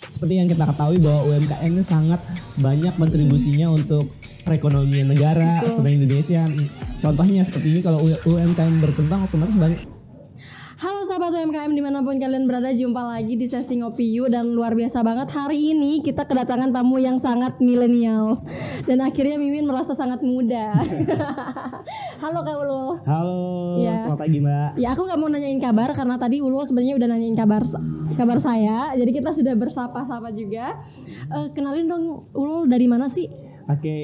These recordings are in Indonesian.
seperti yang kita ketahui bahwa UMKM ini sangat banyak kontribusinya untuk perekonomian negara seluruh Indonesia. Contohnya seperti ini, kalau UMKM berkembang otomatis banyak. Halo sahabat UMKM dimanapun kalian berada, jumpa lagi di sesi Ngopi Yuk. Dan luar biasa banget, hari ini kita kedatangan tamu yang sangat millennials. Dan akhirnya Mimin merasa sangat muda. Halo Kak Ulul. Halo, Ya. selamat pagi Mbak. Ya, aku gak mau nanyain kabar karena tadi Ulul sebenarnya udah nanyain kabar saya. Jadi kita sudah bersapa-sapa juga. Kenalin dong, Ulul dari mana sih? Oke,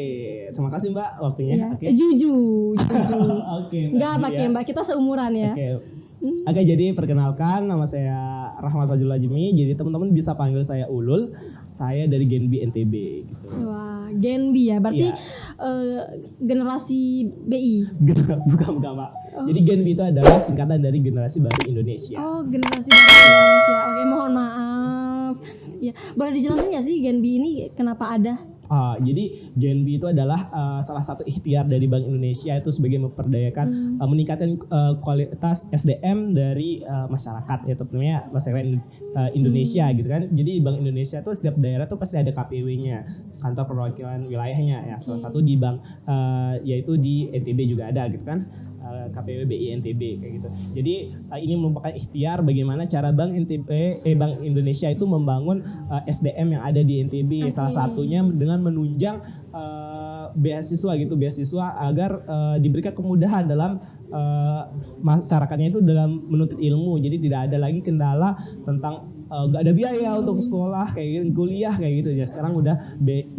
terima kasih Mbak waktunya. Ya. Oke. Juju. Oke, Mbak. Enggak pakai Mbak, kita seumuran ya. Oke, jadi perkenalkan, nama saya Rahmat Fazlul Ajmi. Jadi teman-teman bisa panggil saya Ulul. Saya dari Genbi NTB gitu. Wah, Genbi ya. Berarti Iya. Generasi BI. Bukan Pak. Jadi Genbi itu adalah singkatan dari Generasi Baru Indonesia. Oh, generasi baru Indonesia. Oke, mohon maaf. Ya, boleh dijelasin nggak sih Genbi ini kenapa ada? Jadi Genbi itu adalah salah satu ikhtiar dari Bank Indonesia itu sebagai memperdayakan meningkatkan kualitas SDM dari masyarakat, ya tentunya masyarakat Indonesia gitu kan. Jadi Bank Indonesia itu setiap daerah tuh pasti ada KPW-nya, kantor perwakilan wilayahnya ya. Salah satu di bank yaitu di NTB juga ada gitu kan. KPW BI NTB kayak gitu. Jadi ini merupakan ikhtiar bagaimana cara Bank Indonesia itu membangun SDM yang ada di NTB. Salah satunya dengan menunjang beasiswa agar diberikan kemudahan dalam masyarakatnya itu dalam menuntut ilmu. Jadi tidak ada lagi kendala tentang nggak ada biaya untuk sekolah kayak gitu, kuliah kayak gitu ya. Sekarang udah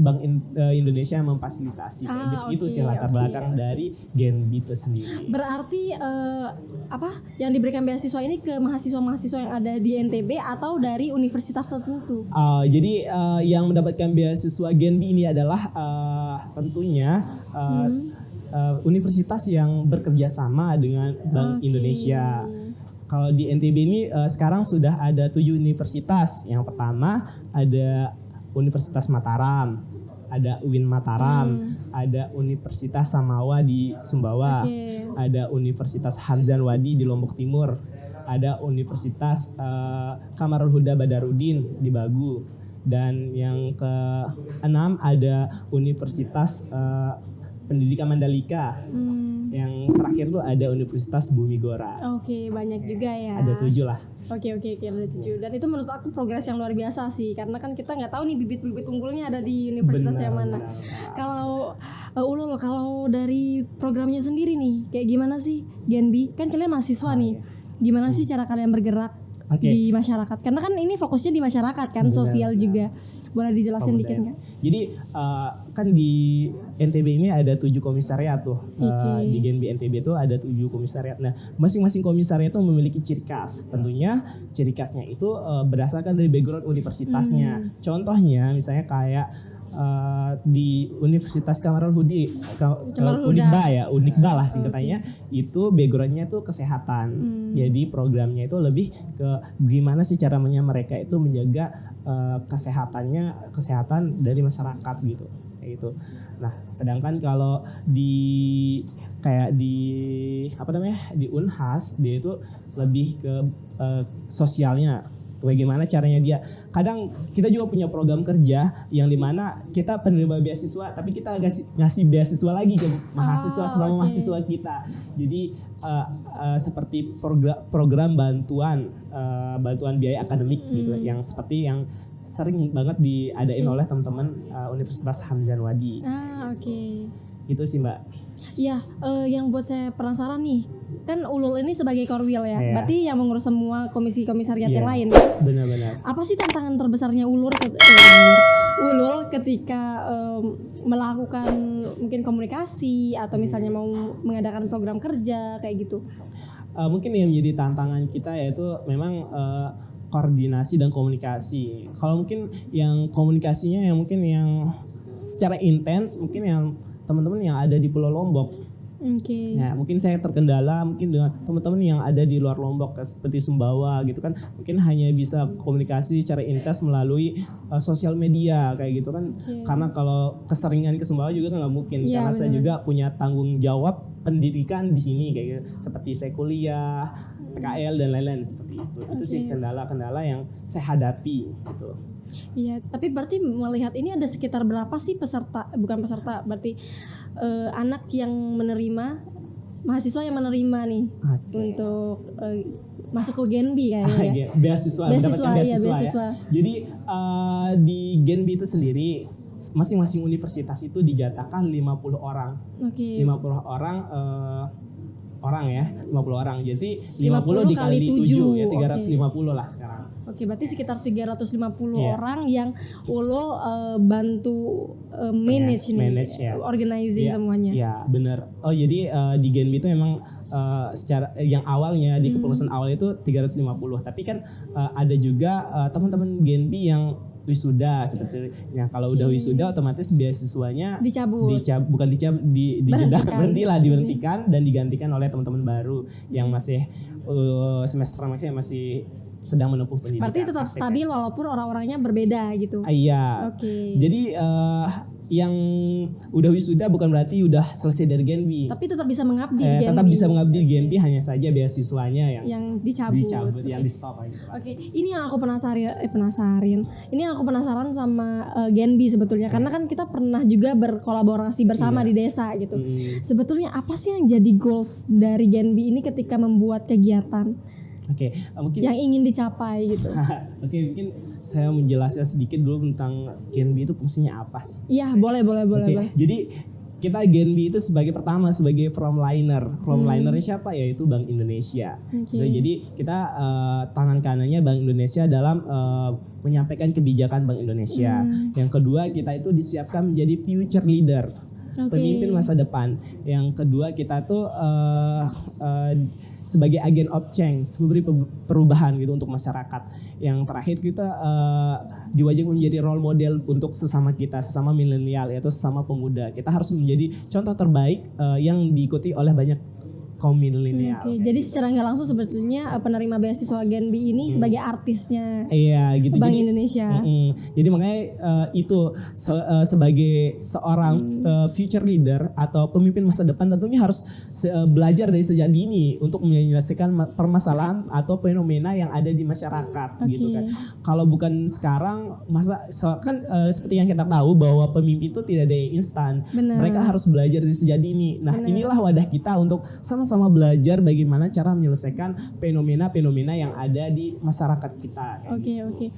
Bank Indonesia yang memfasilitasi kayak gitu. Itu sih latar belakang dari Genbi itu sendiri. Berarti yang diberikan beasiswa ini ke mahasiswa-mahasiswa yang ada di NTB atau dari universitas tertentu? Jadi yang mendapatkan beasiswa Genbi ini adalah tentunya universitas yang bekerja sama dengan Bank Indonesia. Kalau di NTB ini sekarang sudah ada 7 universitas. Yang pertama ada Universitas Mataram, ada UIN Mataram, ada Universitas Samawa di Sumbawa, ada Universitas Hamzan Wadi di Lombok Timur, ada Universitas Kamarul Huda Badarudin di Bagu, dan yang ke-6 ada Universitas Pendidikan Mandalika. Yang terakhir tuh ada Universitas Bumi Gora. Oke, banyak juga ya. Ada 7 lah. Oke, ada 7. Dan itu menurut aku progres yang luar biasa sih, karena kan kita nggak tahu nih bibit-bibit unggulnya ada di universitas yang mana. Kalau Ulul, kalau dari programnya sendiri nih, kayak gimana sih Genbi? Kan kalian mahasiswa nih. Gimana sih cara kalian bergerak di masyarakat? Karena kan ini fokusnya di masyarakat kan, sosial juga. Boleh dijelasin dikit nggak? Jadi kan di NTB ini ada 7 komisariat tuh. Di Genbi NTB itu ada 7 komisariat. Nah, masing-masing komisariat itu memiliki ciri khas. Tentunya ciri khasnya itu berdasarkan dari background universitasnya. Contohnya misalnya kayak di Universitas Kamarul Hudi, Unikba lah singkatannya, itu backgroundnya itu kesehatan. Jadi programnya itu lebih ke gimana sih caranya mereka itu menjaga kesehatan dari masyarakat gitu, kayak gitu. Nah, sedangkan kalau di Unhas dia itu lebih ke sosialnya. Bagaimana caranya dia. Kadang kita juga punya program kerja yang dimana kita penerima beasiswa, tapi kita ngasih beasiswa lagi ke mahasiswa mahasiswa kita. Jadi seperti program bantuan biaya akademik gitu, yang seperti yang sering banget diadain oleh teman-teman Universitas Hamzan Wadi. Itu sih Mbak. Iya, yang buat saya penasaran nih, kan Ulul ini sebagai Korwil ya, berarti yang mengurus semua komisariat yang lain. Benar-benar. Apa sih tantangan terbesarnya Ulul ketika melakukan mungkin komunikasi atau misalnya mau mengadakan program kerja kayak gitu? Mungkin yang menjadi tantangan kita yaitu memang koordinasi dan komunikasi. Kalau mungkin yang komunikasinya yang secara intens mungkin yang teman-teman yang ada di Pulau Lombok. Nah, mungkin saya terkendala mungkin dengan teman-teman yang ada di luar Lombok seperti Sumbawa gitu kan, mungkin hanya bisa komunikasi secara intens melalui sosial media kayak gitu kan. Karena kalau keseringan ke Sumbawa juga kan nggak mungkin, karena saya juga punya tanggung jawab pendidikan di sini kayak gitu, seperti saya kuliah, PKL dan lain-lain seperti itu. Itu sih kendala-kendala yang saya hadapi gitu. Iya, tapi berarti melihat ini ada sekitar berapa sih berarti anak yang menerima, mahasiswa yang menerima nih untuk masuk ke Genbi kayaknya ya. Beasiswa, mendapatkan beasiswa ya. Jadi di Genbi itu sendiri masing-masing universitas itu dijatakan 50 orang. 50 orang ya, 50 orang. Jadi 50 dikali 7 ya 350 lah sekarang. Oke, berarti sekitar 350 orang yang ulul bantu manage organizing semuanya. Iya, benar. Oh, jadi di Genbi itu memang secara yang awalnya di kepengurusan awal itu 350. Tapi kan ada juga teman-teman Genbi yang wisuda sebetulnya. Kalau udah wisuda otomatis beasiswanya diberhentikan dan digantikan oleh teman-teman baru yang masih semester masih sedang menempuh pendidikan. Berarti tetap stabil walaupun orang-orangnya berbeda gitu. Iya. Jadi yang udah wisuda bukan berarti udah selesai dari Genbi. Tapi tetap bisa mengabdi di Genbi. Tetap bisa mengabdi di Genbi, hanya saja beasiswanya yang dicabut, yang di stop gitu. Ini yang aku penasaran. Ini yang aku penasaran sama Genbi sebetulnya, karena kan kita pernah juga berkolaborasi bersama di desa gitu. Sebetulnya apa sih yang jadi goals dari Genbi ini ketika membuat kegiatan? Mungkin yang ingin dicapai gitu. Mungkin saya menjelaskan sedikit dulu tentang Genbi itu fungsinya apa sih? Iya, boleh. Jadi kita Genbi itu sebagai promliner. Promlinernya siapa? Yaitu Bank Indonesia. Jadi kita tangan kanannya Bank Indonesia dalam menyampaikan kebijakan Bank Indonesia. Yang kedua, kita itu disiapkan menjadi future leader, pemimpin masa depan. Yang kedua, kita tuh sebagai agent of change, memberi perubahan gitu untuk masyarakat. Yang terakhir, kita diwajibkan menjadi role model untuk sesama milenial, yaitu sesama pemuda. Kita harus menjadi contoh terbaik yang diikuti oleh banyak kaum milenial. Jadi secara nggak langsung sebetulnya penerima beasiswa Genbi ini sebagai artisnya gitu. Bank Indonesia. Jadi makanya itu sebagai seorang future leader atau pemimpin masa depan tentunya harus belajar dari sejak dini untuk menyelesaikan permasalahan atau fenomena yang ada di masyarakat gitu kan. Kalau bukan sekarang seperti yang kita tahu bahwa pemimpin itu tidak ada yang instan. Mereka harus belajar dari sejak dini. Nah, inilah wadah kita untuk sama-sama belajar bagaimana cara menyelesaikan fenomena-fenomena yang ada di masyarakat kita. Oke.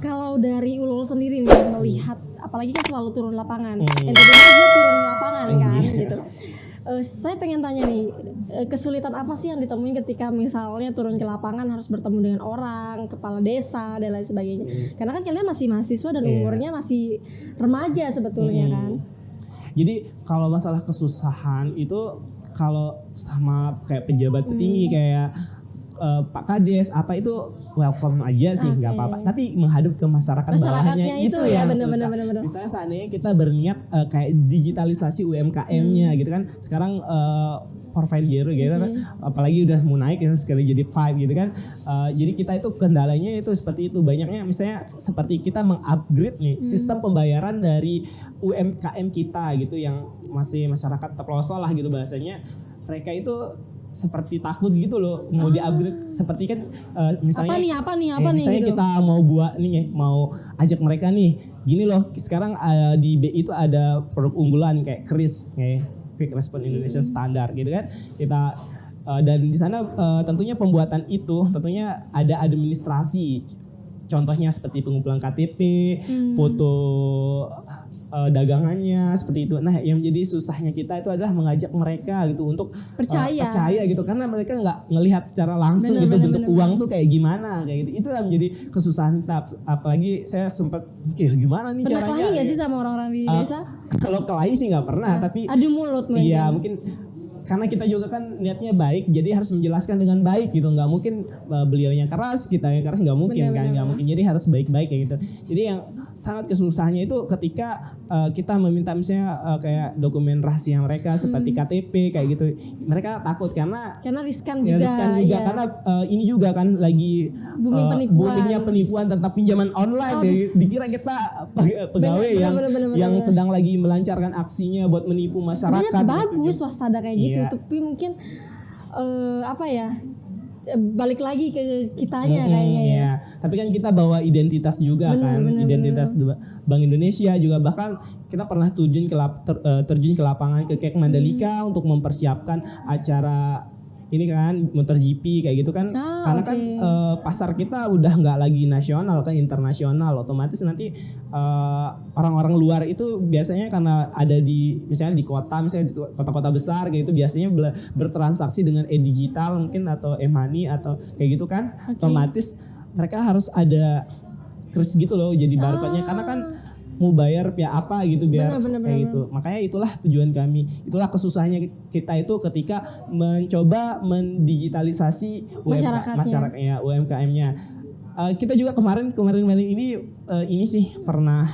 Kalau dari Ulul sendiri nih melihat, apalagi kan selalu turun lapangan, juga turun lapangan kan gitu. Saya pengen tanya nih, kesulitan apa sih yang ditemuin ketika misalnya turun ke lapangan harus bertemu dengan orang, kepala desa dan lain sebagainya. Karena kan kalian masih mahasiswa dan umurnya masih remaja sebetulnya kan. Jadi kalau masalah kesusahan itu kalau sama kayak pejabat petinggi kayak Pak Kades apa itu welcome aja sih, nggak apa-apa. Tapi menghadap ke masyarakat bawahnya itu ya benar. Misalnya seandainya kita berniat kayak digitalisasi UMKM-nya gitu kan. Sekarang Profile Hero gitu kan, apalagi udah mau naik ya sekali jadi 5 gitu kan. Jadi kita itu kendalanya itu seperti itu, banyaknya misalnya seperti kita mengupgrade nih sistem pembayaran dari UMKM kita gitu yang masih masyarakat terpelosok lah gitu bahasanya. Mereka itu seperti takut gitu loh mau di-upgrade, seperti kan misalnya apa nih gitu. Kita mau buat nih, mau ajak mereka nih gini loh, sekarang di BI itu ada produk unggulan kayak KRIS, kayak Quick Response Indonesian Standard gitu kan. Kita dan di sana tentunya pembuatan itu tentunya ada administrasi. Contohnya seperti pengumpulan KTP, foto dagangannya seperti itu. Nah, yang menjadi susahnya kita itu adalah mengajak mereka gitu untuk percaya gitu, karena mereka nggak ngelihat secara langsung bentuk uang tuh kayak gimana kayak gitu. Itu yang menjadi kesusahan kita. Apalagi saya sempat gimana nih caranya. Pernah kelahi nggak sih sama orang-orang di desa? Kalau kelahi sih nggak pernah, tapi adu mulut mungkin. Iya, mungkin karena kita juga kan niatnya baik, jadi harus menjelaskan dengan baik gitu. Nggak mungkin beliaunya keras, kita yang keras, nggak mungkin kan, nggak mungkin. Jadi harus baik-baik kayak gitu. Jadi yang sangat kesusahannya itu ketika kita meminta misalnya kayak dokumen rahasia mereka seperti KTP kayak gitu, mereka takut karena riskan juga ya. Karena ini juga kan lagi boomingnya penipuan tentang pinjaman online. Dikira kita pegawai yang sedang lagi melancarkan aksinya buat menipu masyarakat. Sebenarnya bagus waspada kayak gitu. Tapi mungkin balik lagi ke kitanya kayaknya ya. Ya. Tapi kan kita bawa identitas juga identitas Bank Indonesia juga, bahkan kita pernah terjun ke lapangan ke kayak Mandalika untuk mempersiapkan acara ini kan MotoGP kayak gitu kan. Karena kan pasar kita udah nggak lagi nasional kan, internasional. Otomatis nanti orang-orang luar itu biasanya karena ada di misalnya di kota, misalnya di kota-kota besar kayak gitu, biasanya bertransaksi dengan e-digital mungkin atau e-money atau kayak gitu kan. Otomatis mereka harus ada kris gitu loh jadi barcode-nya, karena kan mau bayar pihak apa gitu biar kayak gitu. Makanya itulah tujuan kami. Itulah kesusahannya kita itu ketika mencoba mendigitalisasi masyarakatnya, UMKM-nya. Kita juga kemarin ini sih pernah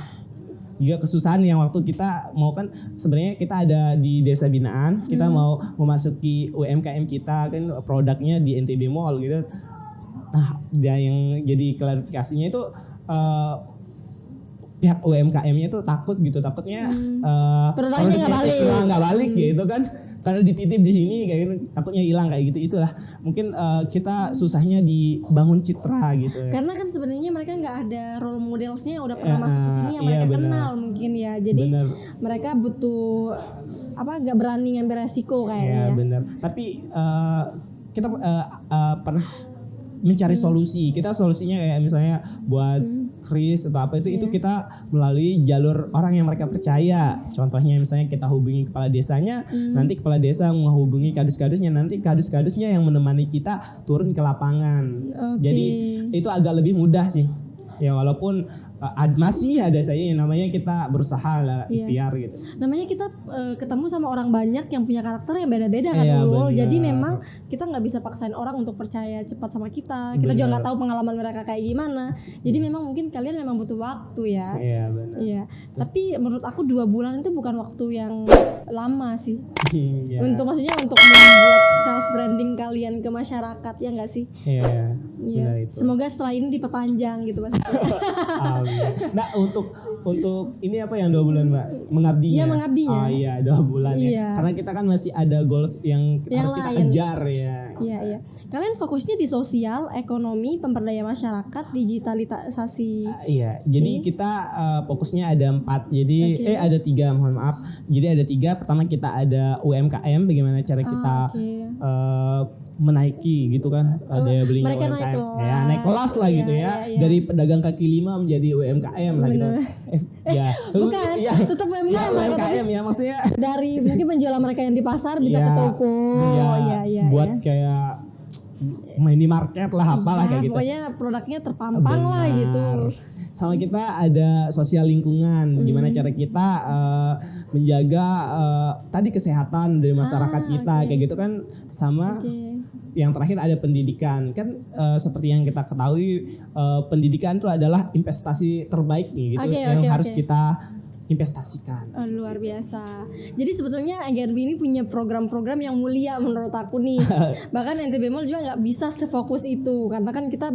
juga kesusahan yang waktu kita mau kan sebenarnya kita ada di desa binaan, kita mau memasuki UMKM kita kan produknya di NTB Mall gitu. Nah, yang jadi klarifikasinya itu pihak UMKM-nya itu takutnya produknya nggak balik gitu kan, karena dititip di sini kayak gitu, takutnya hilang kayak gitu. Itulah mungkin kita susahnya dibangun citra gitu ya. Karena kan sebenarnya mereka nggak ada role modelsnya yang udah pernah masuk ke sini yang mereka kenal mungkin ya, jadi mereka butuh nggak berani ngambil resiko kayaknya. Benar. Tapi kita pernah mencari solusi. Kita solusinya kayak misalnya buat kris atau apa itu kita melalui jalur orang yang mereka percaya. Contohnya misalnya kita hubungi kepala desanya, nanti kepala desa menghubungi kadus-kadusnya, nanti kadus-kadusnya yang menemani kita turun ke lapangan. Jadi itu agak lebih mudah sih. Ya walaupun masih ada saya yang namanya kita berusaha lah, ikhtiar gitu. Namanya kita ketemu sama orang banyak yang punya karakter yang beda-beda kan Ulul. Jadi memang kita nggak bisa paksain orang untuk percaya cepat sama kita. Kita juga nggak tahu pengalaman mereka kayak gimana. Jadi memang mungkin kalian memang butuh waktu ya. Iya benar. Iya. Tapi menurut aku 2 bulan itu bukan waktu yang lama sih. Untuk maksudnya untuk membuat self branding kalian ke masyarakat ya nggak sih? Iya. Semoga setelah ini diperpanjang gitu Mas. Nah untuk ini apa yang 2 bulan Mbak? Mengabdinya? Iya mengabdinya. Oh iya 2 bulan ya. Karena kita kan masih ada goals yang harus kita kejar ya. Iya. Kalian fokusnya di sosial, ekonomi, pemberdayaan masyarakat, digitalisasi. Iya. Jadi kita fokusnya ada 4. Jadi ada 3, mohon maaf. Jadi ada 3. Pertama kita ada UMKM, bagaimana cara kita menaiki gitu kan daya belinya UMKM. Naik kelas lah gitu ya. Dari pedagang kaki 5 menjadi UMKM lah gitu. Bukan, tetap UMKM ya maksudnya. Dari mungkin penjualan mereka yang di pasar bisa ke toko. Buat kayak minimarket lah apalah kayak gitu. Pokoknya produknya terpampang lah gitu. Sama kita ada sosial lingkungan, gimana cara kita menjaga tadi kesehatan dari masyarakat kita kayak gitu kan. Sama yang terakhir ada pendidikan kan, seperti yang kita ketahui pendidikan itu adalah investasi terbaik nih gitu yang harus kita investasikan. Luar biasa. Jadi sebetulnya NTB ini punya program-program yang mulia menurut aku nih. Bahkan NTB Mall juga nggak bisa sefokus itu karena kan kita,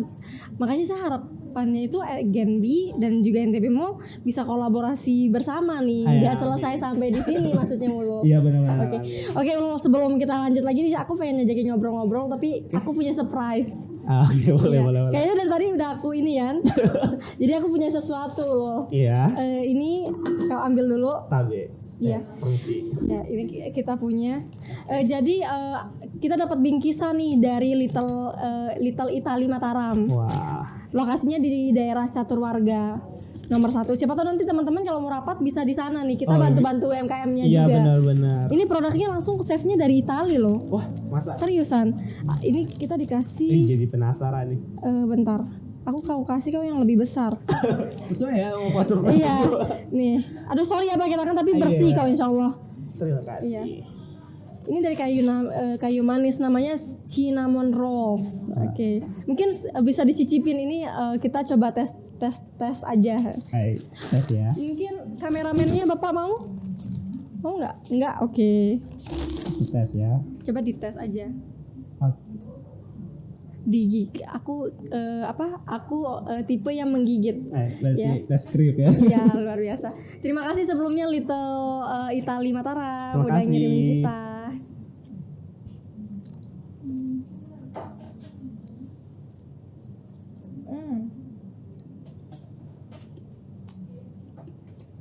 makanya saya harapannya itu Genbi dan juga NTB Mall bisa kolaborasi bersama nih. Nggak selesai sampai di sini maksudnya Mulul. Iya benar-benar. Oke, sebelum kita lanjut lagi nih, aku pengen ngajakin ngobrol-ngobrol tapi aku punya surprise. Boleh. Kayaknya dari tadi udah aku ini kan. Jadi aku punya sesuatu loh. Iya. Ini kau ambil dulu. Tabe. Iya. Ya, ini kita punya. Jadi kita dapat bingkisan nih dari Little Italy Mataram. Wah. Lokasinya di daerah Catur Warga nomor 1. Siapa tahu nanti teman-teman kalau mau rapat bisa di sana nih. Kita bantu-bantu UMKM-nya juga. Iya benar-benar. Ini produknya langsung save-nya dari Italia loh. Wah, masa? Seriusan. Ini kita dikasih. Jadi penasaran nih. Bentar. Aku kasih kau yang lebih besar. Sesuai ya mau pasur. Iya. Nih. Aduh sorry ya pakai tangan tapi bersih kau insyaallah. Terima kasih. Iya. Ini dari kayu manis namanya cinnamon rolls. Oke. Mungkin bisa dicicipin ini, kita coba tes aja. Tes ya. Mungkin kameramennya Bapak mau? Mau nggak? Nggak. Oke. Tes ya. Coba dites aja. Aku tipe yang menggigit. Berarti tes krip ya. Iya, luar biasa. Terima kasih sebelumnya Little Italy Mataram udah ngirimin kita.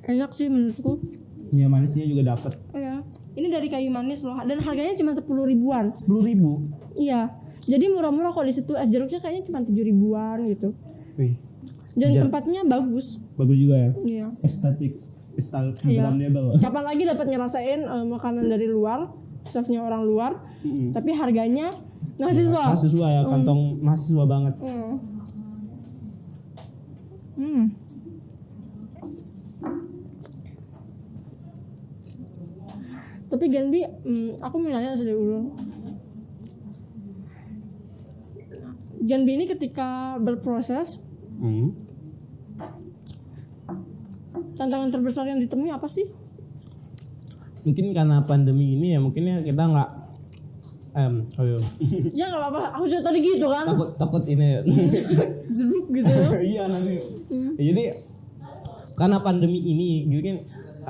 Enak sih menurutku. Ya manisnya juga dapat. Iya. Ini dari kayu manis loh dan harganya cuma 10 ribuan. 10.000. Iya. Jadi murah-murah kok di situ. Es jeruknya kayaknya cuma 7 ribuan gitu. Wih, Dan tempatnya bagus. bagus juga ya. Iya. Instagramable. Kapan lagi dapat ngerasain makanan dari luar, chefnya orang luar, tapi harganya mahasiswa. Mahasiswa ya, kantong mahasiswa banget. Tapi Genbi, aku mau nanya dari dulu. Genbi ini ketika berproses, tantangan terbesar yang ditemui apa sih? Mungkin karena pandemi ini ya, mungkinnya kita nggak Ya nggak apa-apa, aku juga tadi gitu kan. takut ini Jeruk gitu. iya nanti. Jadi karena pandemi ini mungkin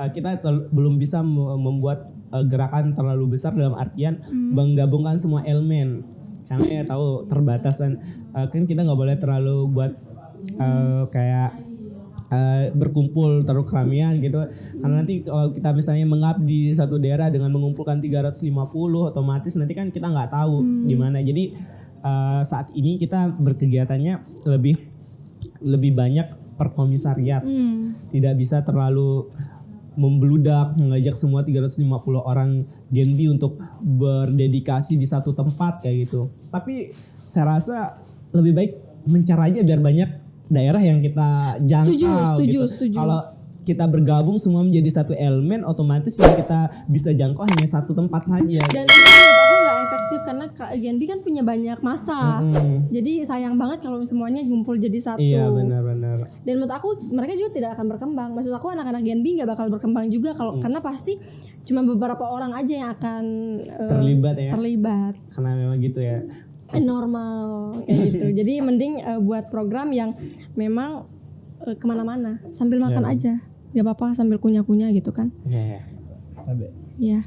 kita belum bisa membuat gerakan terlalu besar dalam artian menggabungkan semua elemen, karena ya tahu terbatasan, kan kita nggak boleh terlalu buat kayak berkumpul terlalu keramaian gitu, karena nanti kalau kita misalnya mengabdi satu daerah dengan mengumpulkan 350, otomatis nanti kan kita nggak tahu gimana. Jadi saat ini kita berkegiatannya lebih banyak per komisariat, tidak bisa terlalu membludak mengajak semua 350 orang Genbi untuk berdedikasi di satu tempat kayak gitu. Tapi saya rasa lebih baik mencari aja biar banyak daerah yang kita jangkau. Setuju. Kalau kita bergabung semua menjadi satu elemen, otomatis yang kita bisa jangkau hanya satu tempat saja. Dan itu menurut aku nggak efektif karena Genbi kan punya banyak masa. Jadi sayang banget kalau semuanya ngumpul jadi satu. Iya benar-benar. Dan menurut aku mereka juga tidak akan berkembang. Maksud aku anak-anak Genbi nggak bakal berkembang juga kalau karena pasti cuma beberapa orang aja yang akan terlibat. Karena memang gitu ya. Normal kayak gitu. Jadi mending buat program yang memang kemana-mana sambil makan aja. Gak apa-apa sambil kunyah-kunyah gitu kan. Iya.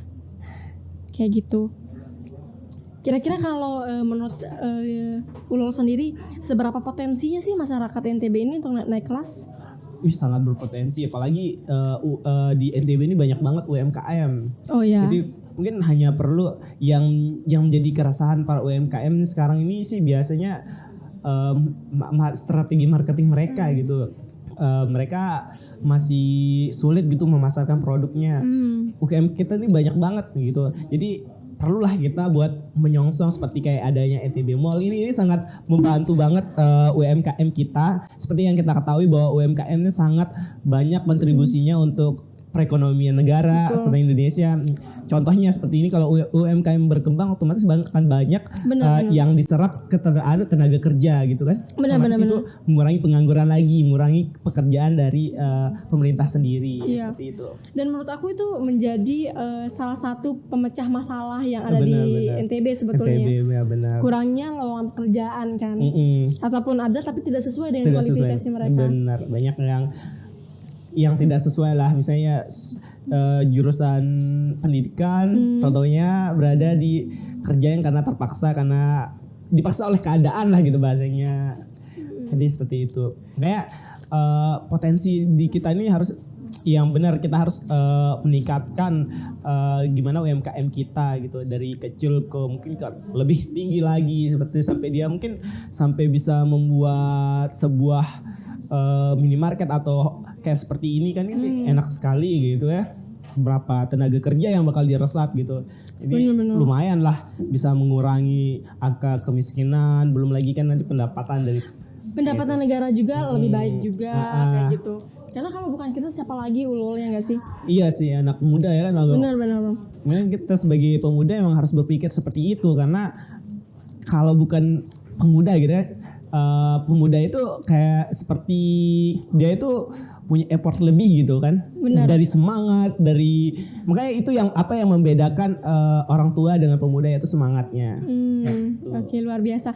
Kayak gitu. Kira-kira kalau menurut Ulul sendiri seberapa potensinya sih masyarakat NTB ini untuk naik kelas? Sangat berpotensi, apalagi di NTB ini banyak banget UMKM. Oh iya. Jadi mungkin hanya perlu yang menjadi keresahan para UMKM sekarang ini sih biasanya strategi marketing mereka gitu. Mereka masih sulit gitu memasarkan produknya. UMKM kita ini banyak banget gitu. Jadi perlulah kita buat menyongsong seperti kayak adanya NTB Mall ini sangat membantu banget UMKM kita. Seperti yang kita ketahui bahwa UMKM ini sangat banyak kontribusinya untuk perekonomian negara serta Indonesia. Contohnya seperti ini, kalau UMKM berkembang otomatis akan banyak yang diserap ke tenaga kerja gitu kan. Otomatis itu mengurangi pengangguran lagi, mengurangi pekerjaan dari pemerintah sendiri. Seperti itu. Dan menurut aku itu menjadi salah satu pemecah masalah yang ada di NTB sebetulnya. NTB, ya benar. Kurangnya lowongan pekerjaan kan. Ataupun ada tapi tidak sesuai dengan kualifikasi mereka. Benar, banyak yang tidak sesuai lah, misalnya jurusan pendidikan contohnya berada di kerja yang karena dipaksa oleh keadaan lah gitu bahasanya. Jadi seperti itu. Kayak potensi di kita ini harus yang benar, kita harus meningkatkan gimana UMKM kita gitu dari kecil ke mungkin lebih tinggi lagi, seperti sampai dia mungkin sampai bisa membuat sebuah minimarket atau kayak seperti ini kan, ini enak sekali gitu ya. Berapa tenaga kerja yang bakal diresap gitu. Jadi lumayan lah bisa mengurangi angka kemiskinan, belum lagi kan nanti pendapatan negara juga lebih baik juga kayak gitu. Karena kalau bukan kita siapa lagi Ulul, ya nggak sih? Iya sih, anak muda ya kan. Benar. Memang kita sebagai pemuda emang harus berpikir seperti itu, karena kalau bukan pemuda gitu ya, pemuda itu kayak seperti dia itu punya effort lebih gitu kan. Benar. Dari semangat, makanya itu yang membedakan orang tua dengan pemuda, itu semangatnya. Oke, luar biasa.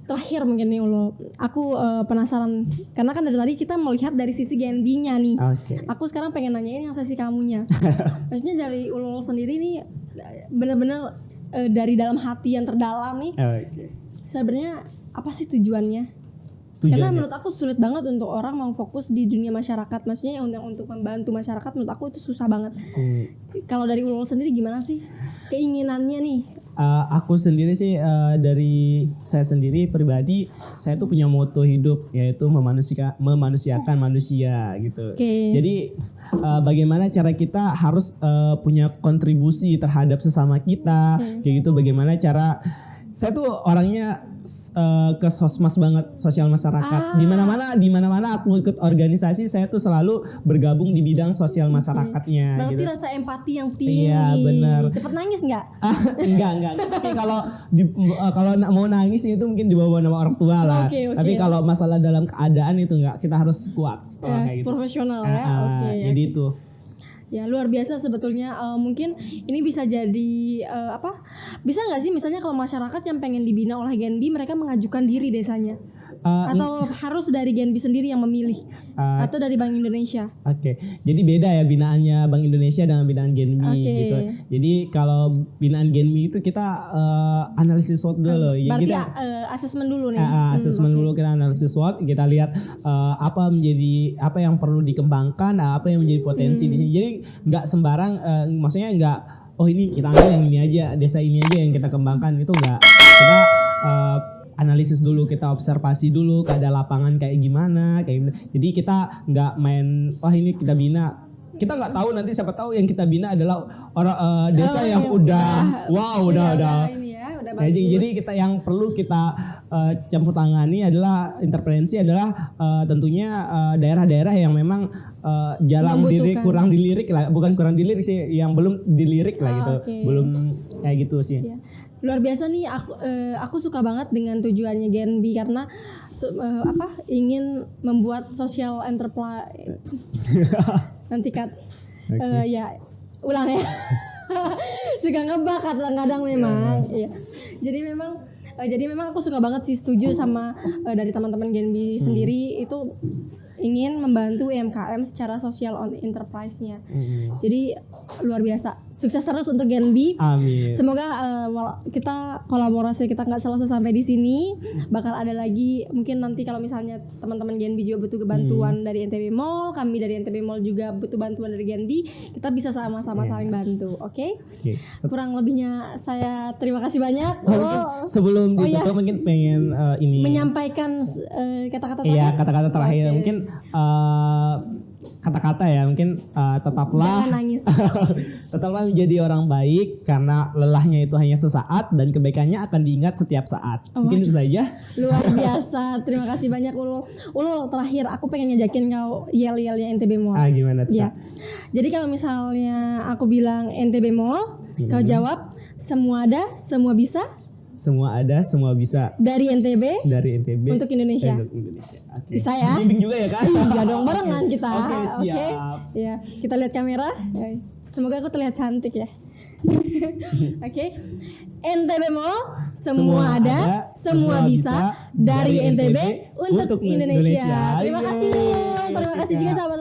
Terakhir mungkin nih Ulul, aku penasaran karena kan dari tadi kita melihat dari sisi Genbi-nya nih. Aku sekarang pengen nanyain yang sisi kamunya. Maksudnya dari Ulul sendiri nih benar-benar dari dalam hati yang terdalam nih. Sebenarnya apa sih tujuannya? Karena menurut aku sulit banget untuk orang mau fokus di dunia masyarakat. Maksudnya yang untuk membantu masyarakat menurut aku itu susah banget. Kalau dari Ulul sendiri gimana sih keinginannya nih? Aku sendiri sih dari saya sendiri pribadi, saya tuh punya moto hidup yaitu memanusiakan manusia gitu. Jadi bagaimana cara kita harus punya kontribusi terhadap sesama kita, kayak gitu. Bagaimana cara saya tuh orangnya ke sosmas banget, sosial masyarakat. Di mana-mana aku ikut organisasi, saya tuh selalu bergabung di bidang sosial masyarakatnya. Berarti gitu. rasa empati yang tinggi. Iya benar. Cepet nangis nggak? Enggak. Tapi kalau mau nangis itu mungkin dibawa nama orang tua lah. Tapi kalau masalah dalam keadaan itu enggak, kita harus kuat. Kayak gitu. Profesional ya. Jadi itu. Ya luar biasa sebetulnya. Mungkin ini bisa jadi bisa nggak sih misalnya kalau masyarakat yang pengen dibina oleh Genbi, mereka mengajukan diri desanya atau harus dari Genbi sendiri yang memilih atau dari Bank Indonesia? Jadi beda ya binaannya Bank Indonesia dengan binaan Genbi gitu. Jadi kalau binaan Genbi itu kita analisis SWOT dulu. Berarti asesmen dulu nih. Asesmen dulu, kita analisis SWOT, kita lihat apa yang perlu dikembangkan, apa yang menjadi potensi di sini. Jadi nggak sembarang, maksudnya nggak ini kita ambil yang ini aja, desa ini aja yang kita kembangkan, itu enggak. Kita analisis dulu, kita observasi dulu keadaan lapangan kayak gimana. Jadi kita nggak main ini kita bina. Kita nggak tahu nanti, siapa tahu yang kita bina adalah orang desa yang udah jadi kita yang perlu kita campur tangani adalah intervensi adalah tentunya daerah-daerah yang memang kurang dilirik lah, bukan kurang dilirik sih, yang belum dilirik lah gitu. Belum kayak gitu sih. Yeah. Luar biasa nih, aku suka banget dengan tujuannya Genbi karena ingin membuat social enterprise. Nanti ya ulang ya. Suka ngebak kadang-kadang memang. Iya. Jadi memang aku suka banget sih, setuju sama dari teman-teman Genbi sendiri itu ingin membantu UMKM secara social enterprise-nya. Jadi luar biasa. Sukses terus untuk Genbi. Amin. Semoga kita kolaborasi kita nggak selesai sampai di sini. Bakal ada lagi mungkin nanti kalau misalnya teman-teman Genbi juga butuh bantuan dari NTB Mall, kami dari NTB Mall juga butuh bantuan dari Genbi. Kita bisa sama-sama saling bantu. Oke? Kurang lebihnya saya terima kasih banyak. Sebelum ditutup mungkin pengen ini menyampaikan kata-kata terakhir. Iya, kata-kata terakhir. Mungkin kata-kata ya, mungkin tetaplah jangan nangis. Tetaplah menjadi orang baik karena lelahnya itu hanya sesaat dan kebaikannya akan diingat setiap saat. Mungkin itu saja. Luar biasa. Terima kasih banyak Ulul. Ulul, terakhir aku pengen ngajakin kau yel-yelnya NTB Mall. Gimana tuh? Ya. Jadi kalau misalnya aku bilang NTB Mall, kau jawab semua ada, semua bisa. Semua ada, semua bisa. Dari NTB untuk Indonesia. Bisa ya? Bimbing juga ya kan? Iya dong, barengan kita. Oke, siap. Ya, kita lihat kamera. Semoga aku terlihat cantik ya. Oke. NTB Mall, semua ada, semua bisa. Dari NTB untuk Indonesia. Terima kasih juga sahabat